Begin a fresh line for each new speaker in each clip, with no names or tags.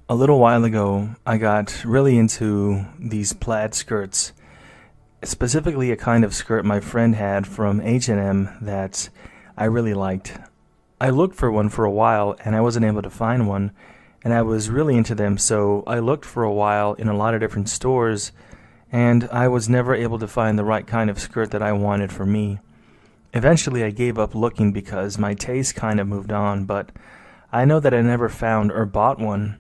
A little while ago, I got really into these plaid skirts, specifically a kind of skirt my friend had from H&M that I really liked. I looked for one for a while and I wasn't able to find one, and I was really into them, so I looked for a while in a lot of different stores, and I was never able to find the right kind of skirt that I wanted for me. Eventually I gave up looking because my taste kind of moved on, but I know that I never found or bought one.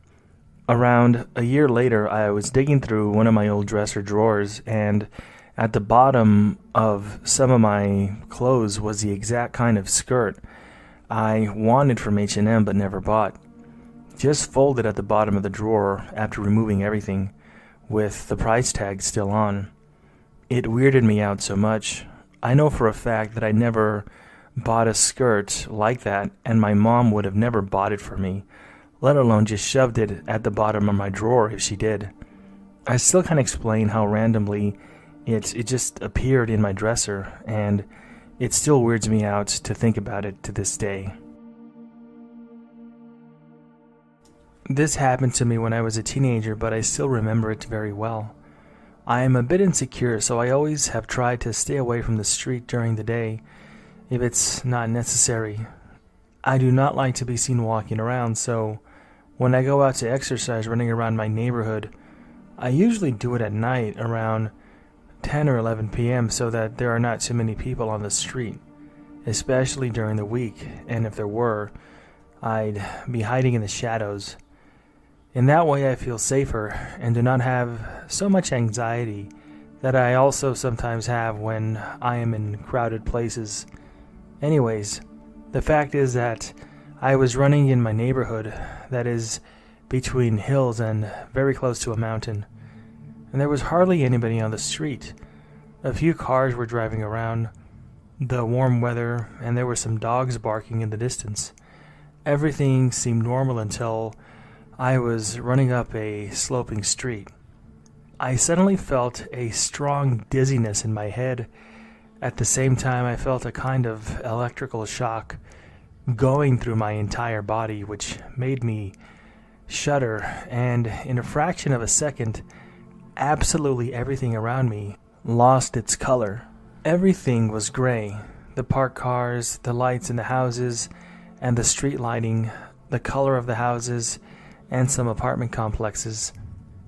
Around a year later, I was digging through one of my old dresser drawers, and at the bottom of some of my clothes was the exact kind of skirt I wanted from H&M but never bought. Just folded at the bottom of the drawer after removing everything, with the price tag still on. It weirded me out so much. I know for a fact that I never bought a skirt like that, and my mom would have never bought it for me, let alone just shoved it at the bottom of my drawer if she did. I still can't explain how randomly it just appeared in my dresser, and it still weirds me out to think about it to this day. This happened to me when I was a teenager, but I still remember it very well. I am a bit insecure, so I always have tried to stay away from the street during the day if it's not necessary. I do not like to be seen walking around, so when I go out to exercise running around my neighborhood, I usually do it at night around 10 or 11 p.m. so that there are not too many people on the street, especially during the week, and if there were, I'd be hiding in the shadows. In that way I feel safer and do not have so much anxiety that I also sometimes have when I am in crowded places. Anyways, the fact is that I was running in my neighborhood that is between hills and very close to a mountain, and there was hardly anybody on the street. A few cars were driving around, the warm weather, and there were some dogs barking in the distance. Everything seemed normal until I was running up a sloping street. I suddenly felt a strong dizziness in my head. At the same time, I felt a kind of electrical shock going through my entire body, which made me shudder, and in a fraction of a second, absolutely everything around me lost its color. Everything was gray. The parked cars, the lights in the houses, and the street lighting, the color of the houses, and some apartment complexes,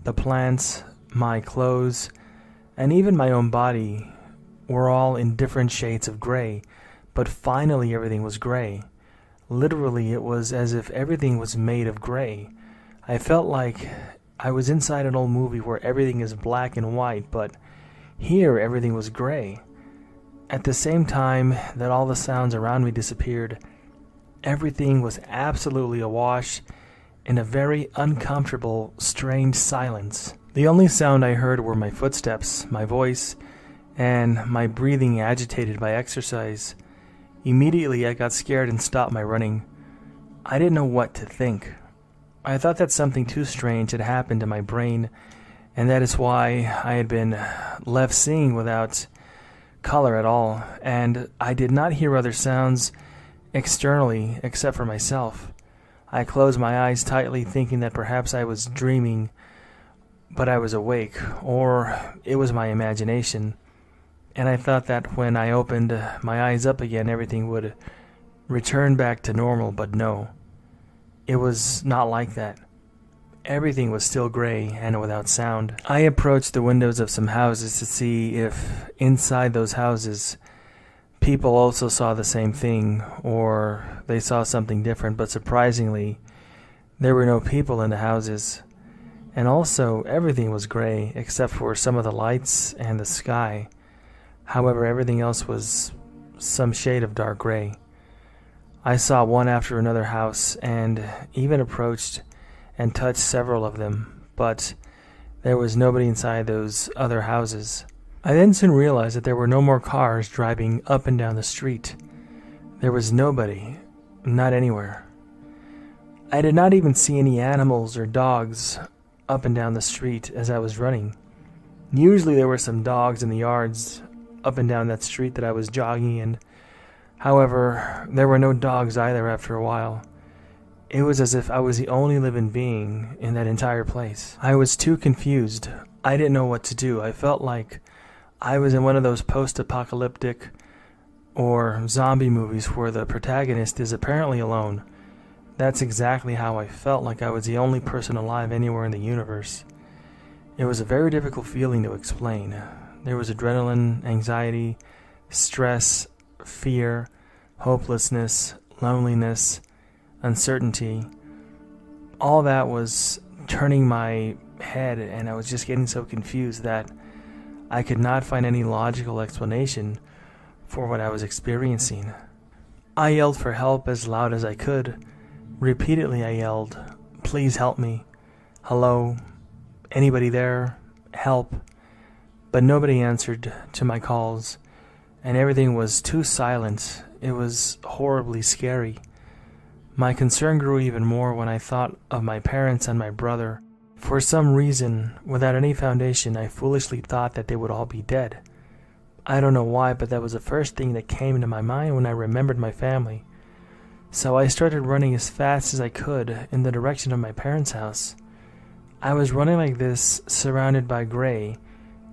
the plants, my clothes, and even my own body were all in different shades of gray, but finally everything was gray. Literally, it was as if everything was made of gray. I felt like I was inside an old movie where everything is black and white, but here everything was gray. At the same time that all the sounds around me disappeared, everything was absolutely awash in a very uncomfortable, strange silence. The only sound I heard were my footsteps, my voice, and my breathing agitated by exercise. Immediately I got scared and stopped my running. I didn't know what to think. I thought that something too strange had happened to my brain, and that is why I had been left seeing without color at all, and I did not hear other sounds externally except for myself. I closed my eyes tightly, thinking that perhaps I was dreaming, but I was awake, or it was my imagination. And I thought that when I opened my eyes up again, everything would return back to normal, but no. It was not like that. Everything was still gray and without sound. I approached the windows of some houses to see if inside those houses people also saw the same thing, or they saw something different, but surprisingly, there were no people in the houses. And also, everything was gray except for some of the lights and the sky. However, everything else was some shade of dark gray. I saw one after another house and even approached and touched several of them, but there was nobody inside those other houses. I then soon realized that there were no more cars driving up and down the street. There was nobody, not anywhere. I did not even see any animals or dogs up and down the street as I was running. Usually there were some dogs in the yards up and down that street that I was jogging in. However, there were no dogs either after a while. It was as if I was the only living being in that entire place. I was too confused. I didn't know what to do. I felt like I was in one of those post-apocalyptic or zombie movies where the protagonist is apparently alone. That's exactly how I felt, like I was the only person alive anywhere in the universe. It was a very difficult feeling to explain. There was adrenaline, anxiety, stress, fear, hopelessness, loneliness, uncertainty. All that was turning my head, and I was just getting so confused that I could not find any logical explanation for what I was experiencing. I yelled for help as loud as I could. Repeatedly I yelled, "Please help me. Hello? Anybody there? Help." But nobody answered to my calls, and everything was too silent. It was horribly scary. My concern grew even more when I thought of my parents and my brother. For some reason, without any foundation, I foolishly thought that they would all be dead. I don't know why, but that was the first thing that came into my mind when I remembered my family. So I started running as fast as I could in the direction of my parents' house. I was running like this, surrounded by gray,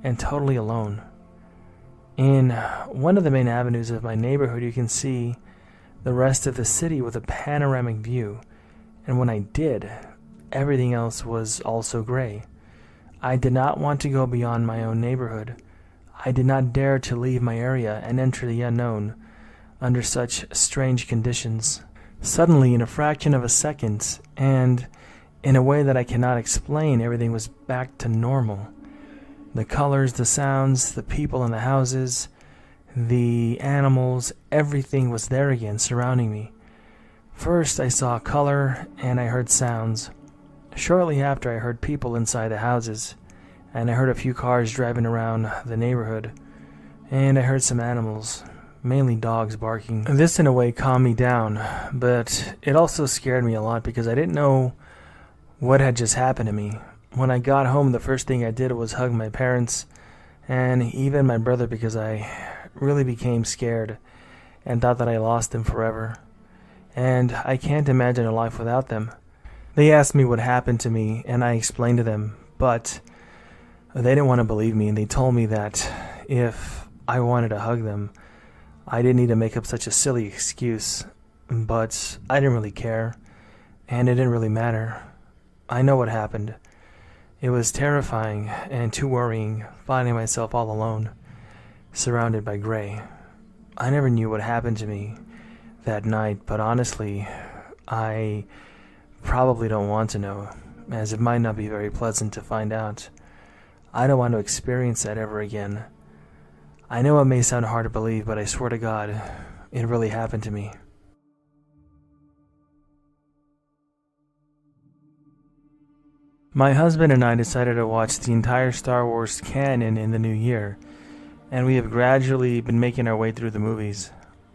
and totally alone. In one of the main avenues of my neighborhood, you can see the rest of the city with a panoramic view, and when I did, everything else was also gray. I did not want to go beyond my own neighborhood. I did not dare to leave my area and enter the unknown under such strange conditions. Suddenly, in a fraction of a second, and in a way that I cannot explain, everything was back to normal. The colors, the sounds, the people in the houses, the animals, everything was there again, surrounding me. First, I saw color and I heard sounds. Shortly after, I heard people inside the houses, and I heard a few cars driving around the neighborhood, and I heard some animals, mainly dogs, barking. This, in a way, calmed me down, but it also scared me a lot because I didn't know what had just happened to me. When I got home, the first thing I did was hug my parents and even my brother because I really became scared and thought that I lost them forever. And I can't imagine a life without them. They asked me what happened to me, and I explained to them, but they didn't want to believe me, and they told me that if I wanted to hug them, I didn't need to make up such a silly excuse. But I didn't really care, and it didn't really matter. I know what happened. It was terrifying and too worrying, finding myself all alone, surrounded by gray. I never knew what happened to me that night, but honestly, I probably don't want to know, as it might not be very pleasant to find out. I don't want to experience that ever again. I know it may sound hard to believe, but I swear to God, it really happened to me. My husband and I decided to watch the entire Star Wars canon in the new year, and we have gradually been making our way through the movies.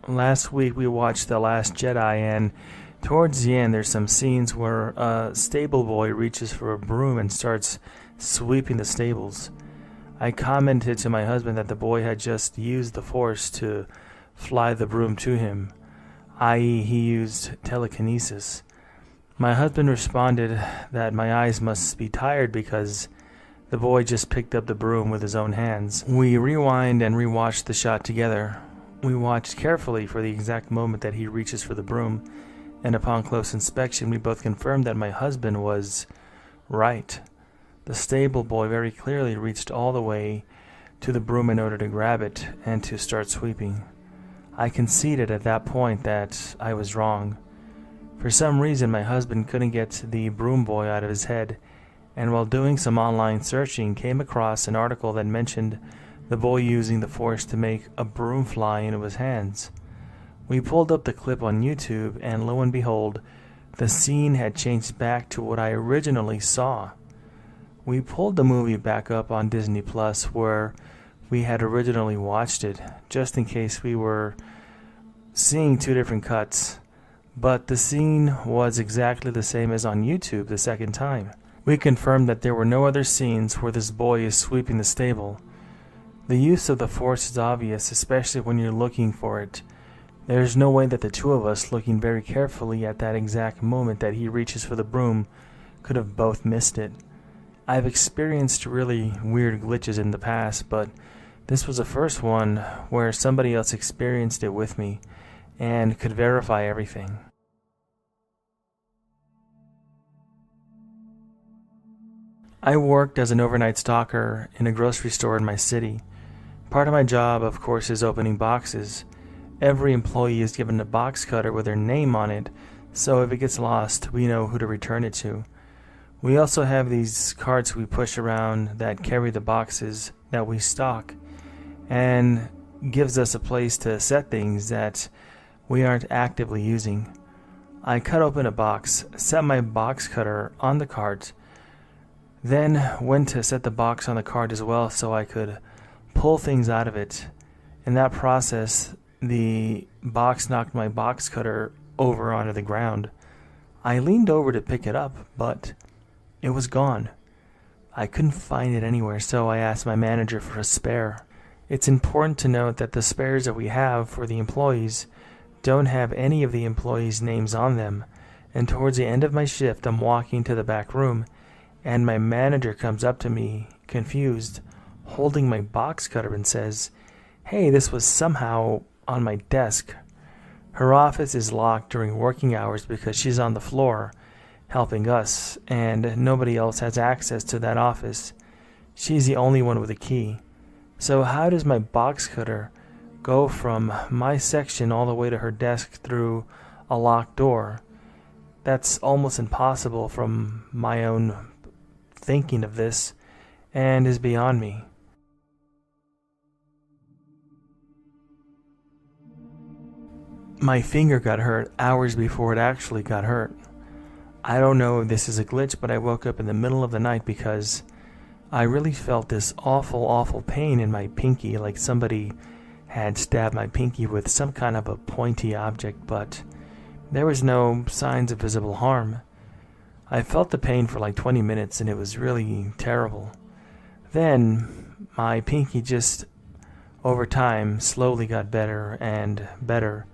Last week we watched The Last Jedi, and towards the end there's some scenes where a stable boy reaches for a broom and starts sweeping the stables. I commented to my husband that the boy had just used the Force to fly the broom to him, i.e. he used telekinesis. My husband responded that my eyes must be tired because the boy just picked up the broom with his own hands. We rewind and rewatched the shot together. We watched carefully for the exact moment that he reaches for the broom, and upon close inspection we both confirmed that my husband was right. The stable boy very clearly reached all the way to the broom in order to grab it and to start sweeping. I conceded at that point that I was wrong. For some reason, my husband couldn't get the broom boy out of his head, and while doing some online searching, came across an article that mentioned the boy using the Force to make a broom fly into his hands. We pulled up the clip on YouTube, and lo and behold, the scene had changed back to what I originally saw. We pulled the movie back up on Disney Plus, where we had originally watched it, just in case we were seeing two different cuts. But the scene was exactly the same as on YouTube the second time. We confirmed that there were no other scenes where this boy is sweeping the stable. The use of the Force is obvious, especially when you're looking for it. There's no way that the two of us, looking very carefully at that exact moment that he reaches for the broom, could have both missed it. I've experienced really weird glitches in the past, but this was the first one where somebody else experienced it with me and could verify everything. I worked as an overnight stalker in a grocery store in my city. Part of my job, of course, is opening boxes. Every employee is given a box cutter with their name on it, so if it gets lost, we know who to return it to. We also have these carts we push around that carry the boxes that we stock, and gives us a place to set things that we aren't actively using. I cut open a box, set my box cutter on the cart, then went to set the box on the cart as well so I could pull things out of it. In that process, the box knocked my box cutter over onto the ground. I leaned over to pick it up, but it was gone. I couldn't find it anywhere, so I asked my manager for a spare. It's important to note that the spares that we have for the employees don't have any of the employees' names on them, and towards the end of my shift, I'm walking to the back room, and my manager comes up to me, confused, holding my box cutter and says, "Hey, this was somehow on my desk." Her office is locked during working hours because she's on the floor helping us, and nobody else has access to that office. She's the only one with a key. So how does my box cutter go from my section all the way to her desk through a locked door? That's almost impossible from my own thinking of this, and is beyond me. My finger got hurt hours before it actually got hurt. I don't know if this is a glitch, but I woke up in the middle of the night because I really felt this awful pain in my pinky, like somebody had stabbed my pinky with some kind of a pointy object, but there was no signs of visible harm. I felt the pain for like 20 minutes and it was really terrible. Then my pinky just, over time, slowly got better and better.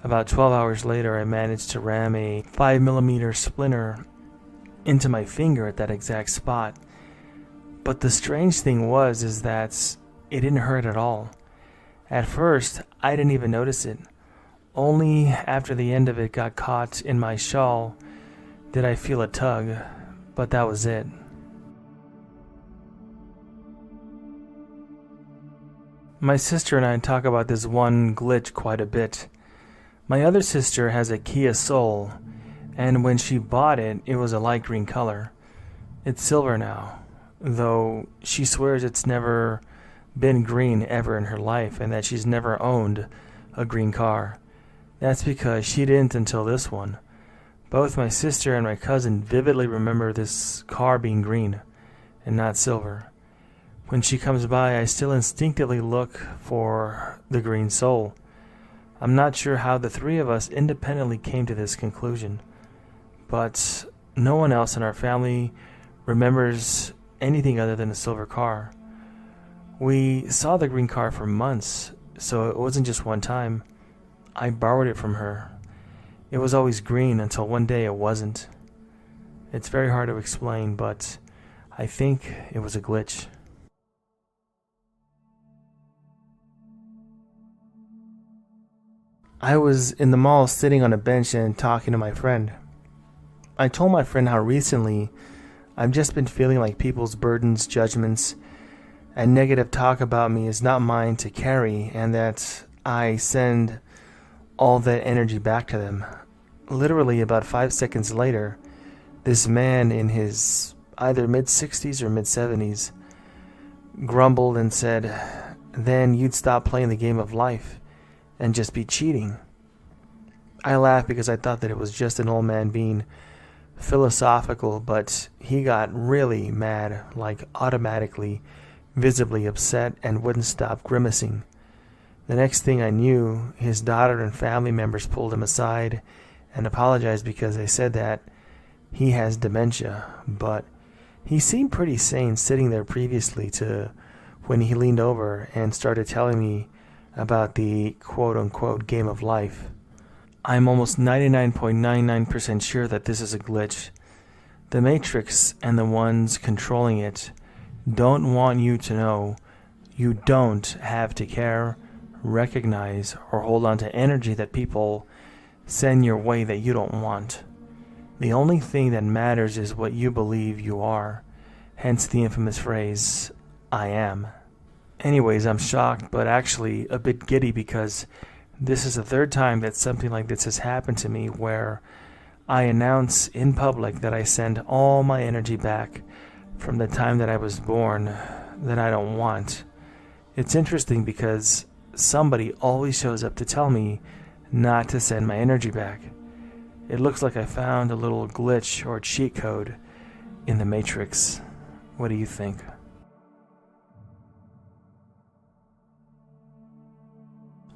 About 12 hours later, I managed to ram a 5mm splinter into my finger at that exact spot. But the strange thing is that it didn't hurt at all. At first, I didn't even notice it. Only after the end of it got caught in my shawl did I feel a tug, but that was it. My sister and I talk about this one glitch quite a bit. My other sister has a Kia Soul, and when she bought it, it was a light green color. It's silver now, though she swears it's never been green ever in her life and that she's never owned a green car. That's because she didn't until this one. Both my sister and my cousin vividly remember this car being green and not silver. When she comes by, I still instinctively look for the green Soul. I'm not sure how the three of us independently came to this conclusion, but no one else in our family remembers anything other than a silver car. We saw the green car for months, so it wasn't just one time. I borrowed it from her. It was always green until one day it wasn't. It's very hard to explain, but I think it was a glitch. I was in the mall sitting on a bench and talking to my friend. I told my friend how recently I've just been feeling like people's burdens, judgments, and negative talk about me is not mine to carry, and that I send all that energy back to them. Literally about 5 seconds later, this man in his either mid-60s or mid-70s grumbled and said, "Then you'd stop playing the game of life and just be cheating." I laughed because I thought that it was just an old man being philosophical, but he got really mad, like automatically, visibly upset, and wouldn't stop grimacing. The next thing I knew, his daughter and family members pulled him aside and apologized because they said that he has dementia, but he seemed pretty sane sitting there previously to when he leaned over and started telling me about the quote-unquote game of life. I'm almost 99.99% sure that this is a glitch. The Matrix and the ones controlling it don't want you to know. You don't have to care, recognize, or hold on to energy that people send your way that you don't want. The only thing that matters is what you believe you are, hence the infamous phrase, I am. Anyways, I'm shocked, but actually a bit giddy because this is the third time that something like this has happened to me, where I announce in public that I send all my energy back from the time that I was born that I don't want. It's interesting because somebody always shows up to tell me not to send my energy back. It looks like I found a little glitch or cheat code in the Matrix. What do you think?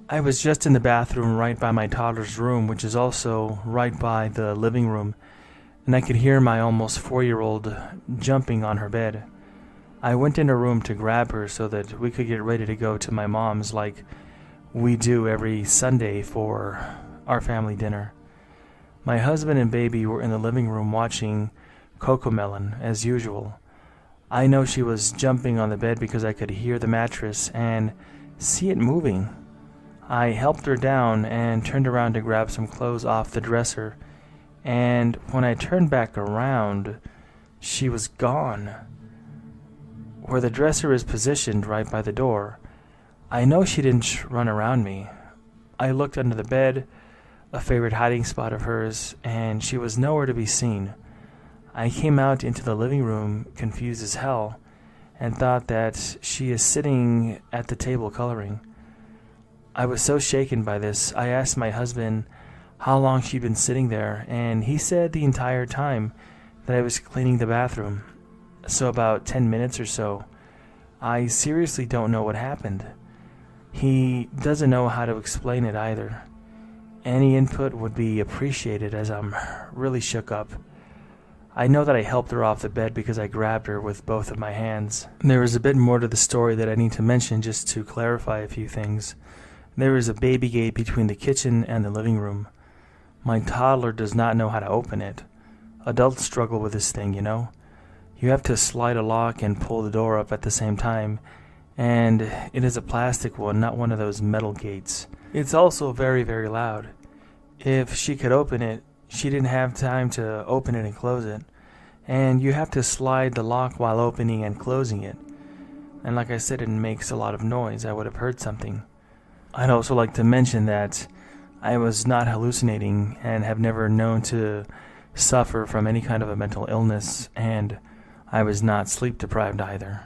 I was just in the bathroom right by my toddler's room, which is also right by the living room, and I could hear my almost 4-year-old jumping on her bed. I went in her room to grab her so that we could get ready to go to my mom's like we do every Sunday for our family dinner. My husband and baby were in the living room watching Cocomelon as usual. I know she was jumping on the bed because I could hear the mattress and see it moving. I helped her down and turned around to grab some clothes off the dresser, and when I turned back around, she was gone. Where the dresser is positioned right by the door, I know she didn't run around me. I looked under the bed, a favorite hiding spot of hers, and she was nowhere to be seen. I came out into the living room confused as hell and thought that she is sitting at the table coloring. I was so shaken by this, I asked my husband how long she'd been sitting there, and he said the entire time that I was cleaning the bathroom. So about 10 minutes or so. I seriously don't know what happened. He doesn't know how to explain it either. Any input would be appreciated, as I'm really shook up. I know that I helped her off the bed because I grabbed her with both of my hands. There is a bit more to the story that I need to mention just to clarify a few things. There is a baby gate between the kitchen and the living room. My toddler does not know how to open it. Adults struggle with this thing, you know. You have to slide a lock and pull the door up at the same time, and it is a plastic one, not one of those metal gates. It's also very, very loud. If she could open it, she didn't have time to open it and close it, and you have to slide the lock while opening and closing it. And like I said, it makes a lot of noise. I would have heard something. I'd also like to mention that I was not hallucinating and have never known to suffer from any kind of a mental illness, and I was not sleep deprived either.